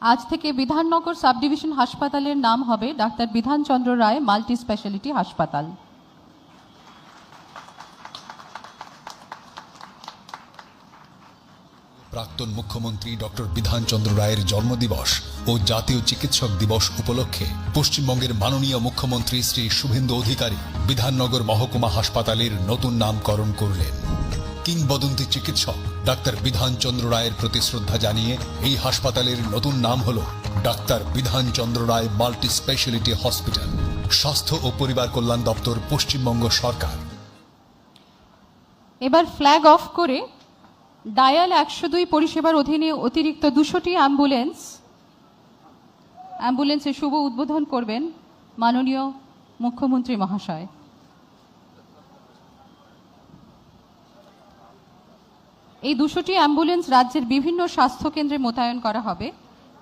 আজ থেকে Bidhannagar sub division হাসপাতালের নাম হবে ডাক্তার বিধানচন্দ্র রায় মাল্টি স্পেশালিটি হাসপাতাল। প্রাক্তন মুখ্যমন্ত্রী ডক্টর বিধানচন্দ্র রায়ের জন্মদিবস ও জাতীয় চিকিৎসক দিবস উপলক্ষে পশ্চিমবঙ্গের মাননীয় মুখ্যমন্ত্রী শ্রী শুভেন্দু অধিকারী বিধাননগর মহকুমা হাসপাতালের নতুন নামকরণ করলেন। কিংবদন্তি চিকিৎসক ডাক্তার বিধানচন্দ্র রায়ের প্রতি শ্রদ্ধা জানিয়ে এই হাসপাতালের নতুন নাম হল ডাক্তার বিধানচন্দ্র রায় মাল্টি স্পেশালিটি হসপিটাল। স্বাস্থ্য ও পরিবার কল্যাণ দপ্তর, পশ্চিমবঙ্গ সরকার। এবার ফ্ল্যাগ অফ করে ডায়াল 102 পরিষেবার অধীনে অতিরিক্ত 200টি অ্যাম্বুলেন্সের শুভ উদ্বোধন করবেন মাননীয় মুখ্যমন্ত্রী মহাশয়। এই 200টি অ্যাম্বুলেন্স রাজ্যের বিভিন্ন স্বাস্থ্য কেন্দ্রে মোতায়েন করা হবে।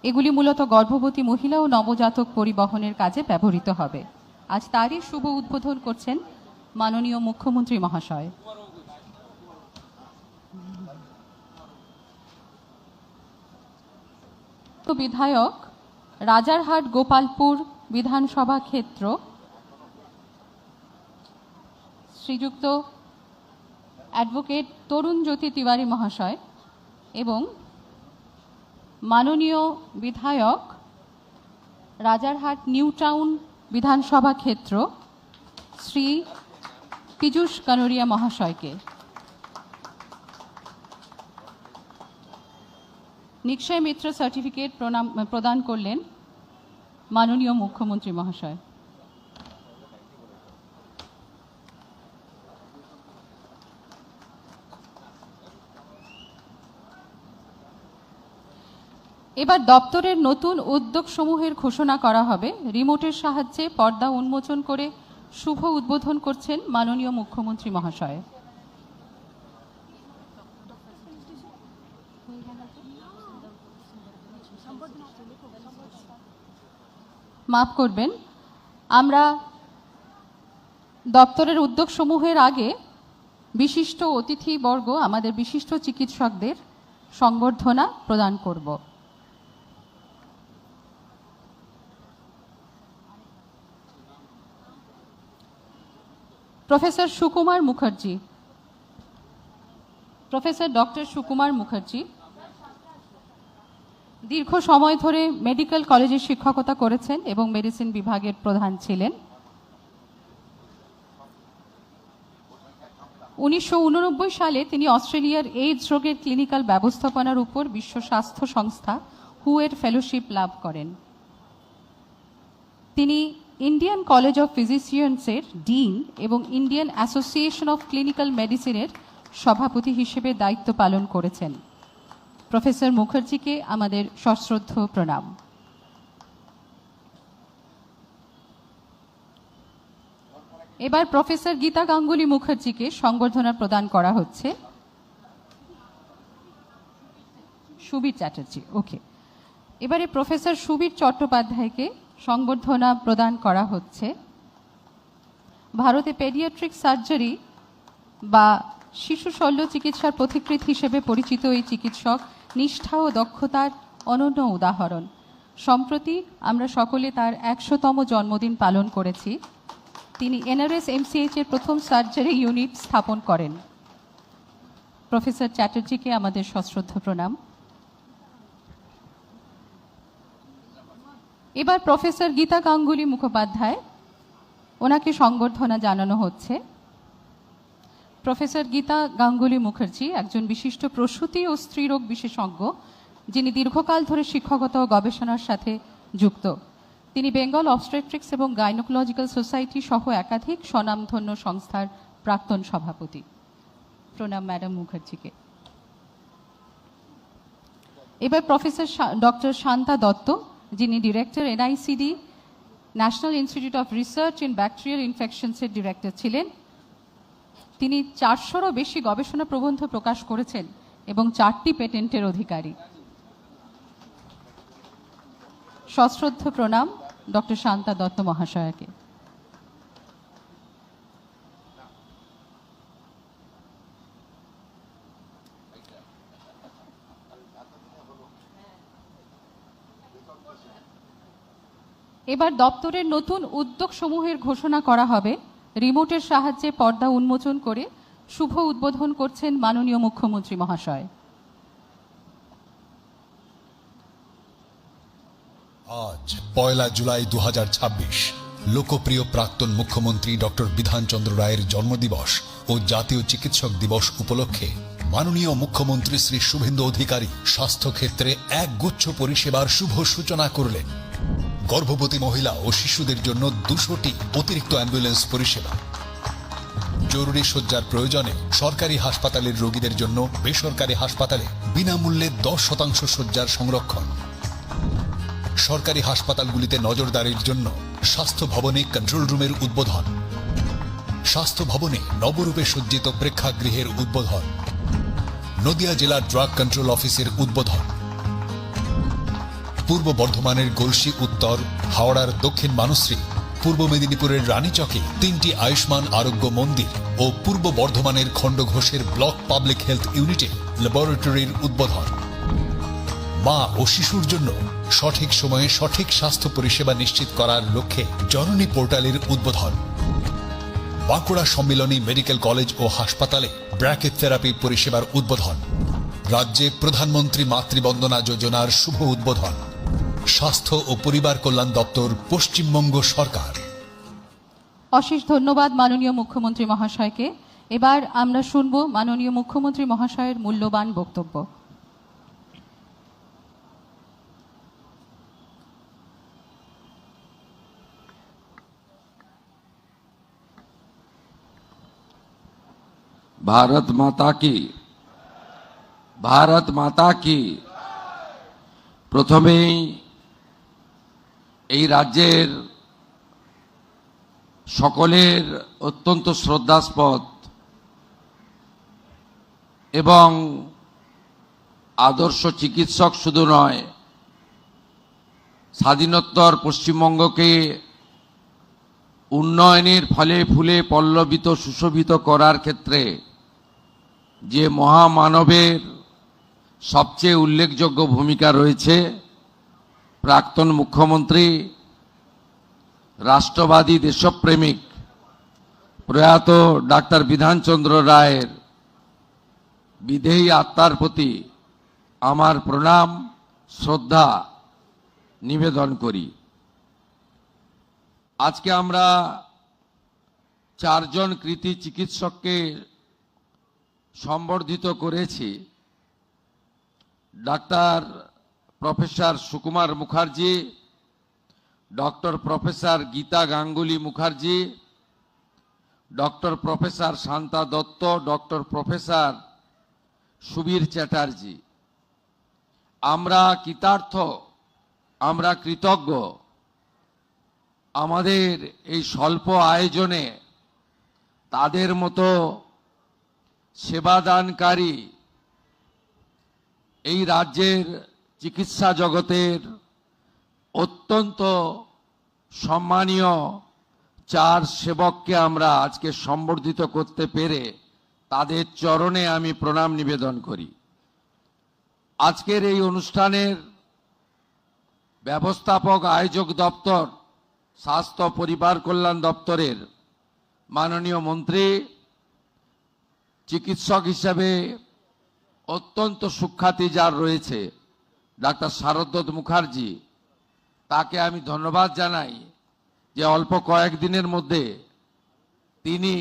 এগুলি মূলত গর্ভবতী মহিলা ও নবজাতক পরিবহনের কাজে ব্যবহৃত হবে। আজ তারই শুভ উদ্বোধন করছেন মাননীয় মুখ্যমন্ত্রী মহাশয়। বিধায়ক রাজারহাট গোপালপুর বিধানসভা ক্ষেত্র শ্রীযুক্ত অ্যাডভোকেট তরুণ জ্যোতি তিওয়ারি মহাশয় এবং মাননীয় বিধায়ক রাজারহাট নিউ টাউন বিধানসভা ক্ষেত্র শ্রী পীযূষ কানোরিয়া মহাশয়কে নিক্ষয় মিত্র সার্টিফিকেট প্রদান করলেন মাননীয় মুখ্যমন্ত্রী মহাশয়। এবার দপ্তরের নতুন উদ্যোগ সমূহের ঘোষণা করা হবে। রিমোটের সাহায্যে পর্দা উন্মোচন করে শুভ উদ্বোধন করছেন মাননীয় মুখ্যমন্ত্রী মহাশয়। মাফ করবেন, আমরা দপ্তরের উদ্যোগ সমূহের আগে বিশিষ্ট অতিথিবর্গ, আমাদের বিশিষ্ট চিকিৎসকদের সংবর্ধনা প্রদান করব। Professor Sukumar Mukherjee, professor doctor Sukumar Mukherjee দীর্ঘ সময় ধরে মেডিকেল কলেজে শিক্ষকতা করেছেন এবং মেডিসিন বিভাগের প্রধান ছিলেন। 1989 সালে তিনি অস্ট্রেলিয়ার এইডস রোগের ক্লিনিক্যাল ব্যবস্থাপনার উপর বিশ্ব স্বাস্থ্য সংস্থা হু এর ফেলোশিপ লাভ করেন। তিনি ইন্ডিয়ান কলেজ অফ ফিজিশিয়ানসের ডিন এবং ইন্ডিয়ান অ্যাসোসিয়েশন অফ ক্লিনিক্যাল মেডিসিনের সভাপতি হিসেবে দায়িত্ব পালন করেছেন। প্রফেসর মুখার্জিকে আমাদের সশ্রদ্ধ প্রণাম। এবার প্রফেসর গীতা গাঙ্গুলি মুখার্জিকে সংবর্ধনা প্রদান করা হচ্ছে। সুবীর চ্যাটার্জি, ওকে। এবারে প্রফেসর সুবীর চট্টোপাধ্যায়কে সংবর্ধনা প্রদান করা হচ্ছে। ভারতে পেডিয়াট্রিক সার্জারি বা শিশু শল্য চিকিৎসার পথিকৃৎ হিসেবে পরিচিত এই চিকিৎসক নিষ্ঠা ও দক্ষতার অনন্য উদাহরণ। সম্প্রতি আমরা সকলে তার 100তম জন্মদিন পালন করেছি। তিনি এনআরএস এমসিএইচ এর প্রথম সার্জারি ইউনিট স্থাপন করেন। প্রফেসর চ্যাটার্জিকে আমাদের সশ্রদ্ধ প্রণাম। এবার প্রফেসর গীতা গাঙ্গুলি মুখোপাধ্যায়, ওনাকে সংবর্ধনা জানানো হচ্ছে। প্রফেসর গীতা গাঙ্গুলি মুখার্জি একজন বিশিষ্ট প্রসূতি ও স্ত্রীরোগ বিশেষজ্ঞ, যিনি দীর্ঘকাল ধরে শিক্ষকতা ও গবেষণার সাথে যুক্ত। তিনি বেঙ্গল অবস্টেট্রিক্স এবং গাইনোকোলজিক্যাল সোসাইটি সহ একাধিক স্বনামধন্য সংস্থার প্রাক্তন সভাপতি। প্রণাম ম্যাডাম মুখার্জিকে। এবার প্রফেসর ডক্টর শান্তা দত্ত, যিনি director NICD national institute of research in bacterial ইনফেকশনসের ডিরেক্টর ছিলেন। তিনি 400রও বেশি গবেষণা প্রবন্ধ প্রকাশ করেছেন এবং 4টি পেটেন্টের অধিকারী। সশ্রদ্ধ প্রণাম ডক্টর শান্তা দত্ত মহাশয়াকে। এবার দপ্তরের নতুন উদ্যোগ সমূহের ঘোষণা করা হবে। রিমোটের সাহায্যে পর্দা উন্মোচন করে শুভ উদ্বোধন করছেন মাননীয় মুখ্যমন্ত্রী মহাশয়। আজ 1 জুলাই 2026 লোকপ্রিয় প্রাক্তন মুখ্যমন্ত্রী ডক্টর বিধানচন্দ্র রায়ের জন্মদিবস ও জাতীয় চিকিৎসক দিবস উপলক্ষে মাননীয় মুখ্যমন্ত্রী শ্রী শুভেন্দু অধিকারী স্বাস্থ্য ক্ষেত্রে এক গুচ্ছ পরিষেবার শুভ সূচনা করলেন। গর্ভবতী মহিলা ও শিশুদের জন্য 200টি অতিরিক্ত অ্যাম্বুলেন্স পরিষেবা, জরুরি শয্যার প্রয়োজনে সরকারি হাসপাতালের রোগীদের জন্য বেসরকারি হাসপাতালে বিনামূল্যে 10% শয্যার সংরক্ষণ, সরকারি হাসপাতালগুলিতে নজরদারির জন্য স্বাস্থ্য ভবনে কন্ট্রোল রুমের উদ্বোধন, স্বাস্থ্য ভবনে নবরূপে সজ্জিত প্রেক্ষাগৃহের উদ্বোধন, নদিয়া জেলার ড্রাগ কন্ট্রোল অফিসের উদ্বোধন, পূর্ব বর্ধমানের গলসি উত্তর, হাওড়ার দক্ষিণ মানশ্রী, পূর্ব মেদিনীপুরের রানীচকে 3টি আয়ুষ্মান আরোগ্য মন্দির ও পূর্ব বর্ধমানের খণ্ডঘোষের ব্লক পাবলিক হেলথ ইউনিটে ল্যাবরেটরির উদ্বোধন, মা ও শিশুর জন্য সঠিক সময়ে সঠিক স্বাস্থ্য পরিষেবা নিশ্চিত করার লক্ষ্যে জননী পোর্টালের উদ্বোধন, বাঁকুড়া সম্মিলনী মেডিকেল কলেজ ও হাসপাতালে ব্র্যাকেট থেরাপি পরিষেবার উদ্বোধন, রাজ্যে প্রধানমন্ত্রী মাতৃবন্দনা যোজনার শুভ উদ্বোধন, স্বাস্থ্য ও পরিবার কল্যাণ দপ্তর, পশ্চিমবঙ্গ সরকার। অশেষ ধন্যবাদ মাননীয় মুখ্যমন্ত্রী মহাশয়কে। এবার আমরা শুনব মাননীয় মুখ্যমন্ত্রী মহাশয়ের মূল্যবান বক্তব্য। भारत माता की प्रथमेই এই রাজ্যের সকলের অত্যন্ত শ্রদ্ধাস্পদ এবং আদর্শ চিকিৎসক শুধু নয়, স্বাধীনোত্তর পশ্চিমবঙ্গকে উন্নয়নের ফলে ফুলে পল্লবিত সুশোভিত করার ক্ষেত্রে যে মহামানবের সবচেয়ে উল্লেখযোগ্য ভূমিকা রয়েছে, প্রাক্তন মুখ্যমন্ত্রী, রাষ্ট্রবাদী দেশপ্রেমিক প্রয়াত ডাক্তার বিধানচন্দ্র রায়ের বিদেহী আত্মার প্রতি আমার প্রণাম শ্রদ্ধা নিবেদন করি। আজকে আমরা 4 জন কৃতী চিকিৎসককে সম্বর্ধিত করেছি। Doctor professor Sukumar Mukherjee, doctor professor Gita Ganguly Mukherjee, doctor professor Shanta Dutta, doctor professor Subir Chatterjee. আমরা কৃতার্থ, আমরা কৃতজ্ঞ আমাদের এই স্বল্প আয়োজনে তাদের মতো সেবাদানকারী এই রাজ্যের চিকিৎসা জগতের অত্যন্ত সম্মানীয় 4 সেবককে আমরা আজকে সম্বর্ধিত করতে পেরে তাদের চরণে আমি প্রণাম নিবেদন করি। আজকের এই অনুষ্ঠানের ব্যবস্থাপক আয়োজক দপ্তর, স্বাস্থ্য পরিবার কল্যাণ দপ্তরের মাননীয় মন্ত্রী, চিকিৎসক হিসেবে অত্যন্ত সুখ্যাতি যার রয়েছে ডাক্তার শারদ্বত মুখার্জি, তাকে আমি ধন্যবাদ জানাই যে অল্প কয়েকদিনের মধ্যে তিনি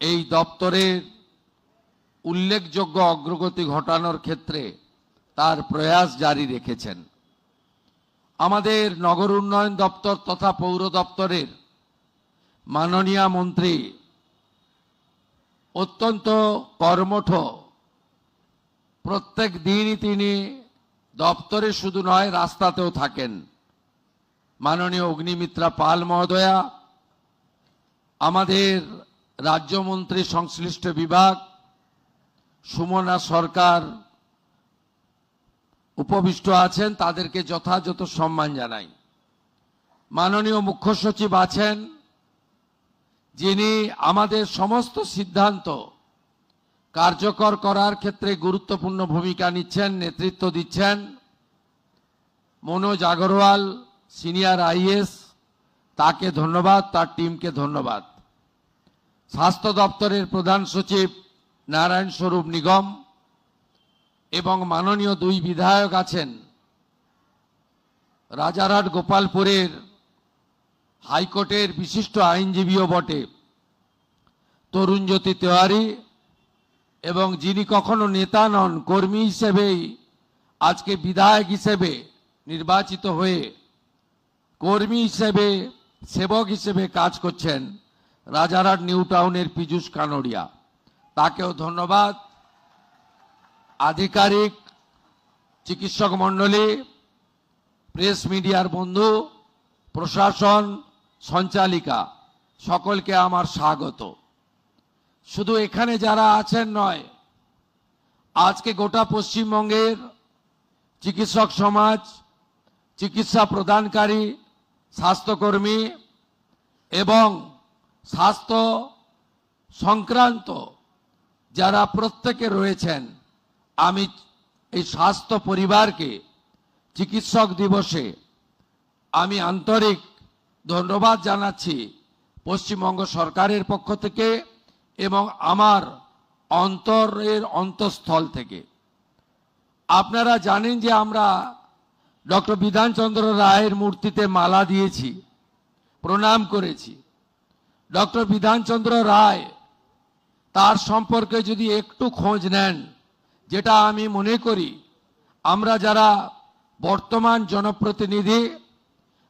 এই দপ্তরের উল্লেখযোগ্য অগ্রগতি ঘটানোর ক্ষেত্রে তার প্রয়াস জারি রেখেছেন। আমাদের নগর উন্নয়ন দপ্তর তথা পৌর দপ্তরের মাননীয় মন্ত্রী অত্যন্ত কর্মঠ, প্রত্যেক দিনই তিনি দপ্তরে শুধু নয় রাস্তাতেও থাকেন। মাননীয় অগ্নিমিত্রা পাল মহোদয়া, আমাদের রাজ্যমন্ত্রী সংশ্লিষ্ট বিভাগ সুমনা সরকার উপবিষ্ট আছেন, তাদেরকে যথাযথ সম্মান জানাই। মাননীয় মুখ্য সচিব আছেন, যিনি আমাদের সমস্ত সিদ্ধান্ত কার্যকর করার ক্ষেত্রে গুরুত্বপূর্ণ ভূমিকা নিচ্ছেন, নেতৃত্ব দিচ্ছেন। মনোজ আগরওয়াল সিনিয়র আইএস, তাকে ধন্যবাদ, তার টিমকে ধন্যবাদ। স্বাস্থ্য দপ্তরের প্রধান সচিব নারায়ণ স্বরূপ নিগম এবং মাননীয় দুই বিধায়ক আছেন, রাজারহাট গোপালপুরের হাইকোর্টের বিশিষ্ট আইনজীবীও বটে তরুণজ্যোতি তেওয়ারি, এবং যিনি কখনো নেতা নন, কর্মী হিসেবেই আজকে বিধায়ক হিসেবে নির্বাচিত হয়ে কর্মী হিসেবে, সেবক হিসেবে কাজ করছেন, রাজারহাট নিউ টাউনের পীযূষ কানোরিয়া, তাকেও ধন্যবাদ। আধিকারিক, চিকিৎসক মণ্ডলী, প্রেস মিডিয়ার বন্ধু, প্রশাসন, সঞ্চালিকা, সকলকে আমার স্বাগত। শুধু এখানে যারা আছেন নয়, আজকে গোটা পশ্চিমবঙ্গের চিকিৎসক সমাজ, চিকিৎসা প্রদানকারী স্বাস্থ্যকর্মী এবং স্বাস্থ্য সংক্রান্ত যারা প্রত্যেকে রয়েছেন, আমি এই স্বাস্থ্য পরিবারকে চিকিৎসক দিবসে আমি আন্তরিক ধন্যবাদ জানাচ্ছি পশ্চিমবঙ্গ সরকারের পক্ষ থেকে এবং আমার অন্তরের অন্তঃস্থল থেকে। আপনারা জানেন যে আমরা ডক্টর বিধানচন্দ্র রায়ের মূর্তিতে মালা দিয়েছি, প্রণাম করেছি। ডক্টর বিধানচন্দ্র রায়, তার সম্পর্কে যদি একটু খোঁজ নেন, যেটা আমি মনে করি আমরা যারা বর্তমান জনপ্রতিনিধি,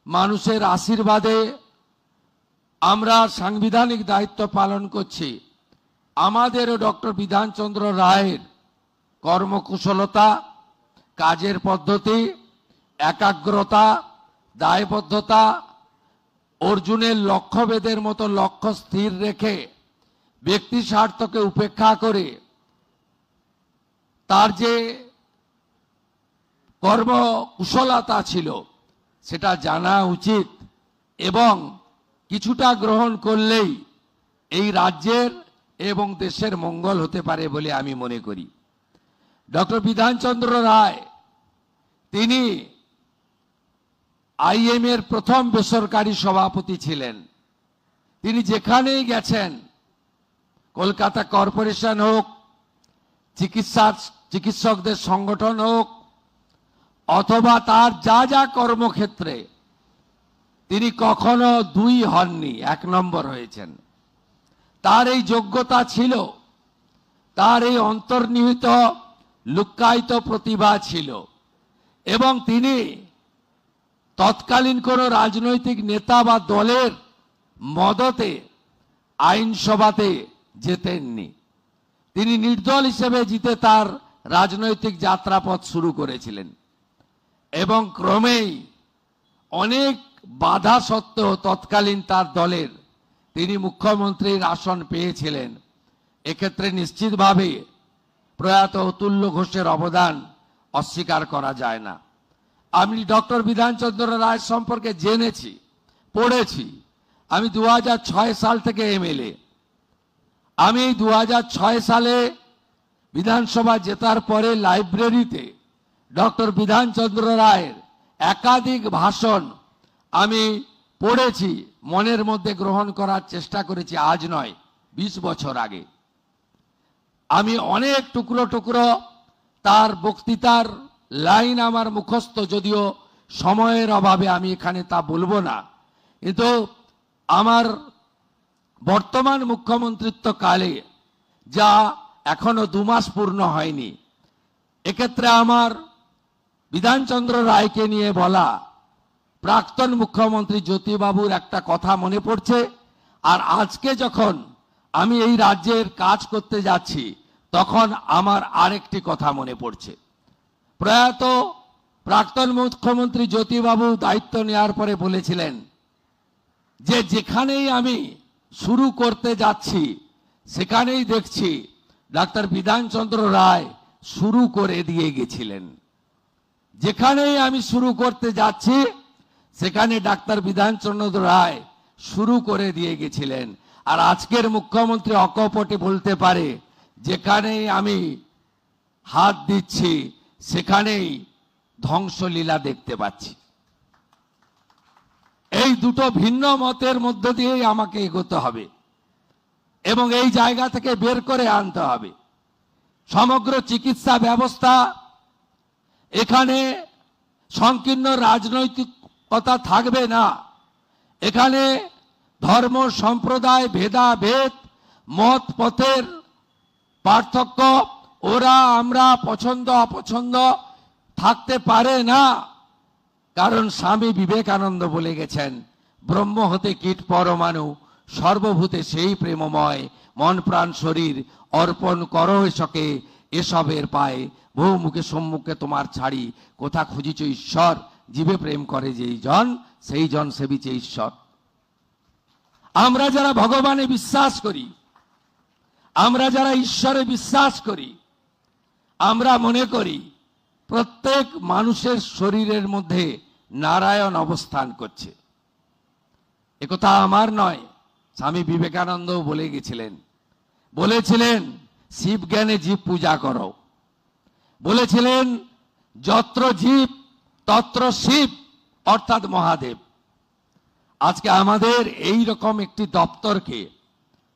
মানুষের আশীর্বাদে আমরা সাংবিধানিক দায়িত্ব পালন করছি, আমাদেরও ডক্টর বিধানচন্দ্র রায়ের কর্মকুশলতা, কাজের পদ্ধতি, একাগ্রতা, দায়বদ্ধতা, অর্জুনের লক্ষ্যভেদের মতো লক্ষ্য স্থির রেখে ব্যক্তি স্বার্থকে উপেক্ষা করে তার যে কর্মকুশলতা ছিল সেটা জানা উচিত, এবং কিছুটা গ্রহণ করলেই এই রাজ্যের এবং দেশের মঙ্গল হতে পারে বলে আমি মনে করি। ডক্টর বিধানচন্দ্র রায়, তিনি আইএম এর প্রথম বেসরকারি সভাপতি ছিলেন। তিনি যেখানেই গেছেন, কলকাতা কর্পোরেশন হোক, চিকিৎসকদের সংগঠন হোক, অথবা তার যা যা কর্মক্ষেত্রে, তিনি কখনো দুই হননি, এক নম্বর হয়েছেন। তার এই যোগ্যতা ছিল, তার এই অন্তর্নিহিত লুক্কায়িত প্রতিভা ছিল, এবং তিনি তৎকালীন কোন রাজনৈতিক নেতা বা দলের মদতে আইনসভাতে যেতেননি। তিনি নির্দল হিসেবে জিতে তার রাজনৈতিক যাত্রাপথ শুরু করেছিলেন, এবং ক্রমেই অনেক বাধা সত্ত্বেও তৎকালীন তার দলের তিনি মুখ্যমন্ত্রীর আসন পেয়েছিলেন। এক্ষেত্রে নিশ্চিতভাবে প্রয়াত অতুল্য ঘোষের অবদান অস্বীকার করা যায় না। আমি ডক্টর বিধানচন্দ্র রায় সম্পর্কে জেনেছি, পড়েছি। আমি 2006 সাল থেকে এমএলএ। আমি 2006 সালে বিধানসভা জেতার পরে লাইব্রেরিতে ডক্টর বিধানচন্দ্র রায়ের একাধিক ভাষণ আমি পড়েছি, মনের মধ্যে গ্রহণ করার চেষ্টা করেছি। আজ নয়, 20 বছর আগে। আমি অনেক টুকরো টুকরো তার বক্তৃতার লাইন আমার মুখস্থ, যদিও সময়ের অভাবে আমি এখানে তা বলবো না। কিন্তু আমার বর্তমান মুখ্যমন্ত্রিত্ব কালে, যা এখনো 2 মাস পূর্ণ হয়নি, এক্ষেত্রে আমার বিধানচন্দ্র রায়কে নিয়ে বলা, প্রাক্তন মুখ্যমন্ত্রী জ্যোতিবাবুর একটা কথা মনে পড়ছে। আর আজকে যখন আমি এই রাজ্যের কাজ করতে যাচ্ছি, তখন আমার আরেকটি কথা মনে পড়ছে। প্রয়াত প্রাক্তন মুখ্যমন্ত্রী জ্যোতিবাবু দায়িত্ব নেওয়ার পরে বলেছিলেন যে যেখানেই আমি শুরু করতে যাচ্ছি, সেখানেই দেখছি ডাক্তার বিধানচন্দ্র রায় শুরু করে দিয়ে গেছিলেন। যেখানেই আমি শুরু করতে যাচ্ছি, সেখানে ডাক্তার বিধানচন্দ্র রায় শুরু করে দিয়ে গেছিলেন। আর আজকের মুখ্যমন্ত্রী অকপটে বলতে পারে, যেখানেই আমি হাত দিচ্ছি সেখানেই ধ্বংসলীলা দেখতে পাচ্ছি। এই দুটো ভিন্ন মতের মধ্য দিয়েই আমাকে এগোতে হবে এবং এই জায়গা থেকে বের করে আনতে হবে। সমগ্র চিকিৎসা ব্যবস্থা এখানে সংকীর্ণ রাজনৈতিকতা থাকবে না। এখানে ধর্ম সম্প্রদায় ভেদাভেদ মত পথের পার্থক্য ওরা আমরা পছন্দ অপছন্দ থাকতে পারে না। কারণ স্বামী বিবেকানন্দ বলে গেছেন, ব্রহ্ম হতে কীট পরমাণু, সর্বভূতে সেই প্রেমময়, মন প্রাণ শরীর অর্পণ করো এসকে এসবের পায়ে, বহু মুখে সম্মুখে তোমার ছাড়ি, কোথা খুঁজিছ ঈশ্বর, জীবে প্রেম করে যেই জন, সেই জন সেবিছে ঈশ্বর। আমরা যারা ভগবানে বিশ্বাস করি, আমরা যারা ঈশ্বরে বিশ্বাস করি, আমরা মনে করি প্রত্যেক মানুষের শরীরের মধ্যে নারায়ণ অবস্থান করছে। একথা আমার নয়, স্বামী বিবেকানন্দ বলে গেছিলেন, বলেছিলেন শিব জ্ঞানে জীব পূজা করো, বলেছিলেন যত্র জীব তত্র শিব, অর্থাৎ মহাদেব। আজকে আমাদের এই রকম একটি দপ্তরকে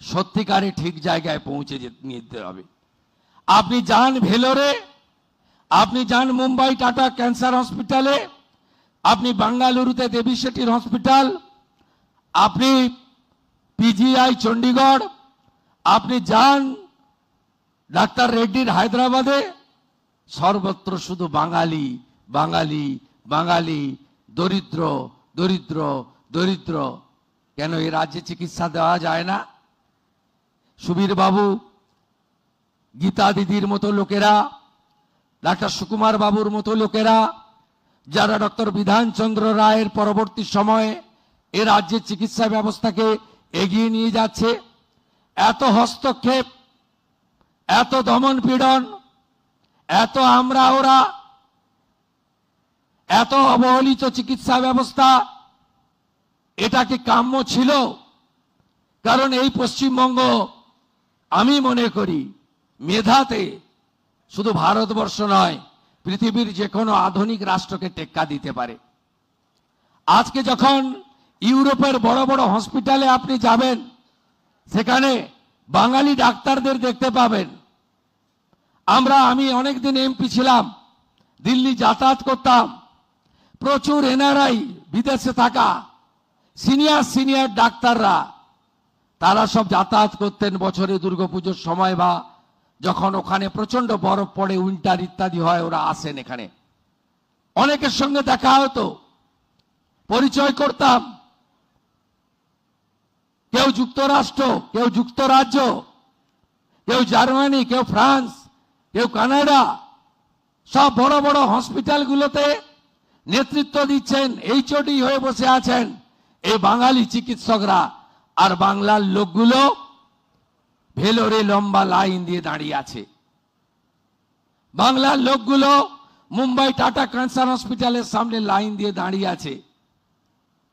সত্যিকারে ঠিক জায়গায় পৌঁছে নিতে হবে। আপনি যান ভেলোরে, আপনি যান মুম্বাই টাটা ক্যান্সার হসপিটালে, আপনি বাঙ্গালুরুতে দেবী শেঠির হসপিটাল, আপনি পিজিআই চণ্ডীগড়, আপনি যান ডাক্তার রেড্ডির হায়দ্রাবাদে, সর্বত্র শুধু বাঙালি বাঙালি বাঙালি, দরিদ্র দরিদ্র দরিদ্র। কেন এই রাজ্যে চিকিৎসা দেওয়া যায় না? সুবীর বাবু, গীতা দিদির মতো লোকেরা, ডাক্তার সুকুমার বাবুর মতো লোকেরা, যারা ডক্টর বিধানচন্দ্র রায়ের পরবর্তী সময়ে এ রাজ্যের চিকিৎসা ব্যবস্থাকে এগিয়ে নিয়ে যাচ্ছে, এত হস্তক্ষেপ, এত দমন পীড়ন, এত আমরা ওরা, এত অবহেলিত চিকিৎসা ব্যবস্থা, এটা কি কাম্য ছিল? কারণ এই পশ্চিমবঙ্গ আমি মনে করি মেধাতে শুধু ভারতবর্ষ নয়, পৃথিবীর যে কোনো আধুনিক রাষ্ট্রকে টেক্কা দিতে পারে। আজকে যখন ইউরোপের বড় বড় হসপিটালে আপনি যাবেন, সেখানে বাঙালি ডাক্তারদের দেখতে পাবেন। আমি অনেকদিন এমপি ছিলাম, দিল্লি যাতায়াত করতাম, প্রচুর এনআরআই বিদেশে থাকা সিনিয়র সিনিয়র ডাক্তাররা, তারা সব যাতায়াত করতেন বছরে দুর্গাপুজোর সময় বা যখন ওখানে প্রচন্ড বরফ পড়ে, উইন্টার ইত্যাদি হয়, ওরা আসেন এখানে। অনেকের সঙ্গে দেখা হতো, পরিচয় করতাম। কেউ যুক্তরাষ্ট্র, কেউ যুক্তরাজ্য, কেউ জার্মানি, কেউ ফ্রান্স, কেউ কানাডা, সব বড় বড় হসপিটালগুলোতে নেতৃত্ব দিচ্ছেন, এইচওডি হয়ে বসে আছেন এই বাঙালি চিকিৎসকরা। আর বাংলার লোকগুলো ভেলোরে লম্বা লাইন দিয়ে দাঁড়িয়ে আছে। বাংলার লোকগুলো মুম্বাই টাটা ক্যান্সার হসপিটালের সামনে লাইন দিয়ে দাঁড়িয়ে আছে।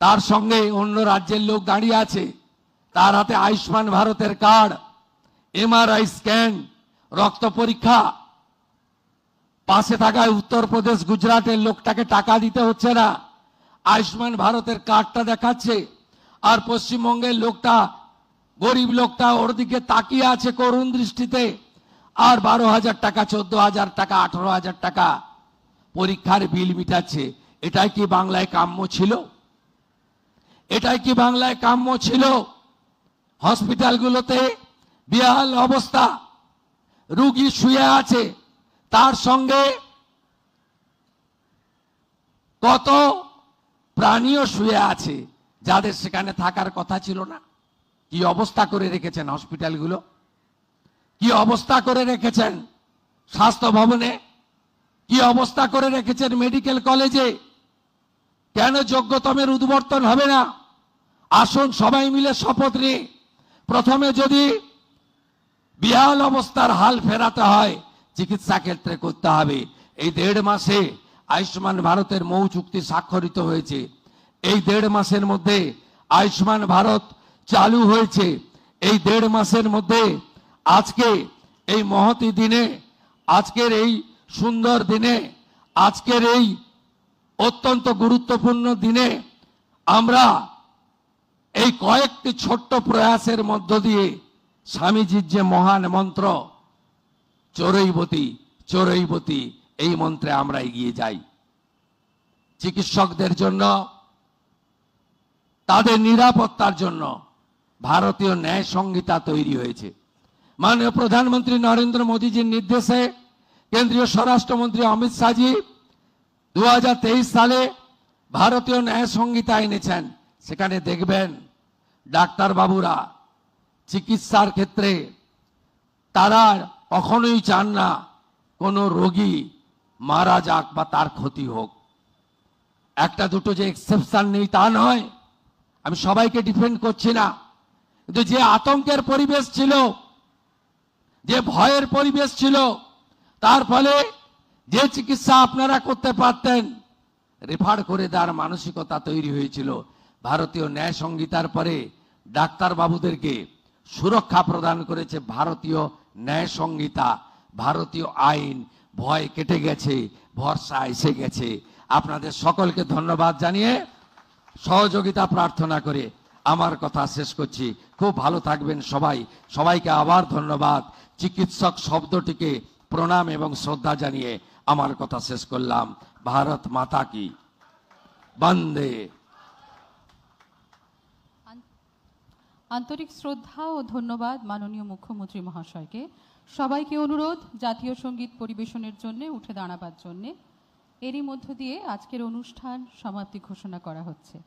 তার সঙ্গে অন্য রাজ্যের লোক দাঁড়িয়ে আছে, তার হাতে আয়ুষ্মান ভারতের কার্ড, এমআরআই স্ক্যান, রক্ত পরীক্ষা। পাশে থাকায় উত্তরপ্রদেশ গুজরাটের লোকটাকে টাকা দিতে হচ্ছে না, আয়ুষ্মান ভারতের কার্ডটা দেখাচ্ছে। আর পশ্চিমবঙ্গের লোকটা, গরিব লোকটা ওর দিকে তাকিয়ে আছে করুণ দৃষ্টিতে, আর 12,000 টাকা, 14,000 টাকা, 18,000 টাকা পরীক্ষার বিল মিটাচ্ছে। এটাই কি বাংলায় কাম্য ছিল? এটাই কি বাংলায় কাম্য ছিল? হসপিটালগুলোতে বেহাল অবস্থা, রুগী শুয়ে আছে, তার সঙ্গে কত প্রাণীও শুয়ে আছে যাদের সেখানে থাকার কথা ছিল না। কি অবস্থা করে রেখেছেন হসপিটালগুলো, কি অবস্থা করে রেখেছেন স্বাস্থ্য ভবনে, কি অবস্থা করে রেখেছেন মেডিকেল কলেজে। কেন যোগ্যতমের উদ্বর্তন হবে না? আসুন সবাই মিলে শপথ নিয়ে, প্রথমে যদি বিহাল অবস্থার হাল ফেরাতে হয় চিকিৎসা ক্ষেত্রে করতে হবে। এই 1.5 মাসে আয়ুষ্মান ভারতের মৌ চুক্তি স্বাক্ষরিত হয়েছে। এই 1.5 মাসের মধ্যে আয়ুষ্মান ভারত চালু হয়েছে। এই 1.5 মাসের মধ্যে আজকে এই মহতি দিনে, আজকের এই সুন্দর দিনে আজকের এই অত্যন্ত গুরুত্বপূর্ণ দিনে আমরা এই কয়েকটি ছোট্ট প্রয়াসের মধ্য দিয়ে স্বামীজির যে মহান মন্ত্র চরৈবতী চরৈবতী, এই মন্ত্রে আমরা এগিয়ে যাই। চিকিৎসকদের জন্য, তাদের নিরাপত্তার জন্য ভারতীয় ন্যায় সংহিতা তৈরি হয়েছে। মাননীয় প্রধানমন্ত্রী নরেন্দ্র মোদীজির নির্দেশে কেন্দ্রীয় স্বরাষ্ট্রমন্ত্রী অমিত শাহজি 2023 সালে ভারতীয় ন্যায় সংহিতা এনেছেন। সেখানে দেখবেন ডাক্তার বাবুরা চিকিৎসার ক্ষেত্রে তারা কখনোই চান না কোনো রোগী মারা যাক বা তার ক্ষতি হোক। একটা দুটো যে এক্সেপশন নেই তা নয়, আমি সবাইকে ডিফেন্ড করছি না, কিন্তু যে আতঙ্কের পরিবেশ ছিল, যে ভয়ের পরিবেশ ছিল, তার ফলে যে চিকিৎসা আপনারা করতে পারতেন রেফার করে দেওয়ার মানসিকতা তৈরি হয়েছিল। ভারতীয় ন্যায় সংহিতার পরে ডাক্তার বাবুদেরকে সুরক্ষা প্রদান করেছে ভারতীয় ন্যায় সংহিতা, ভারতীয় আইন। ভয় কেটে গেছে, ভরসা এসে গেছে। আপনাদের সকলকে ধন্যবাদ জানিয়ে সহযোগিতা প্রার্থনা করে আমার কথা শেষ করছি। খুব ভালো থাকবেন সবাই। সবাইকে আবার ধন্যবাদ। চিকিৎসক শব্দটিকে প্রণাম এবং শ্রদ্ধা জানিয়ে আমার কথা শেষ করলাম। ভারত মাতা কি বন্দে। আন্তরিক শ্রদ্ধা ও ধন্যবাদ মাননীয় মুখ্যমন্ত্রী মহাশয়কে। সবাইকে অনুরোধ জাতীয় সঙ্গীত পরিবেশনের জন্য উঠে দাঁড়াবার জন্য। এরই মধ্য দিয়ে আজকের অনুষ্ঠান সমাপ্তি ঘোষণা করা হচ্ছে।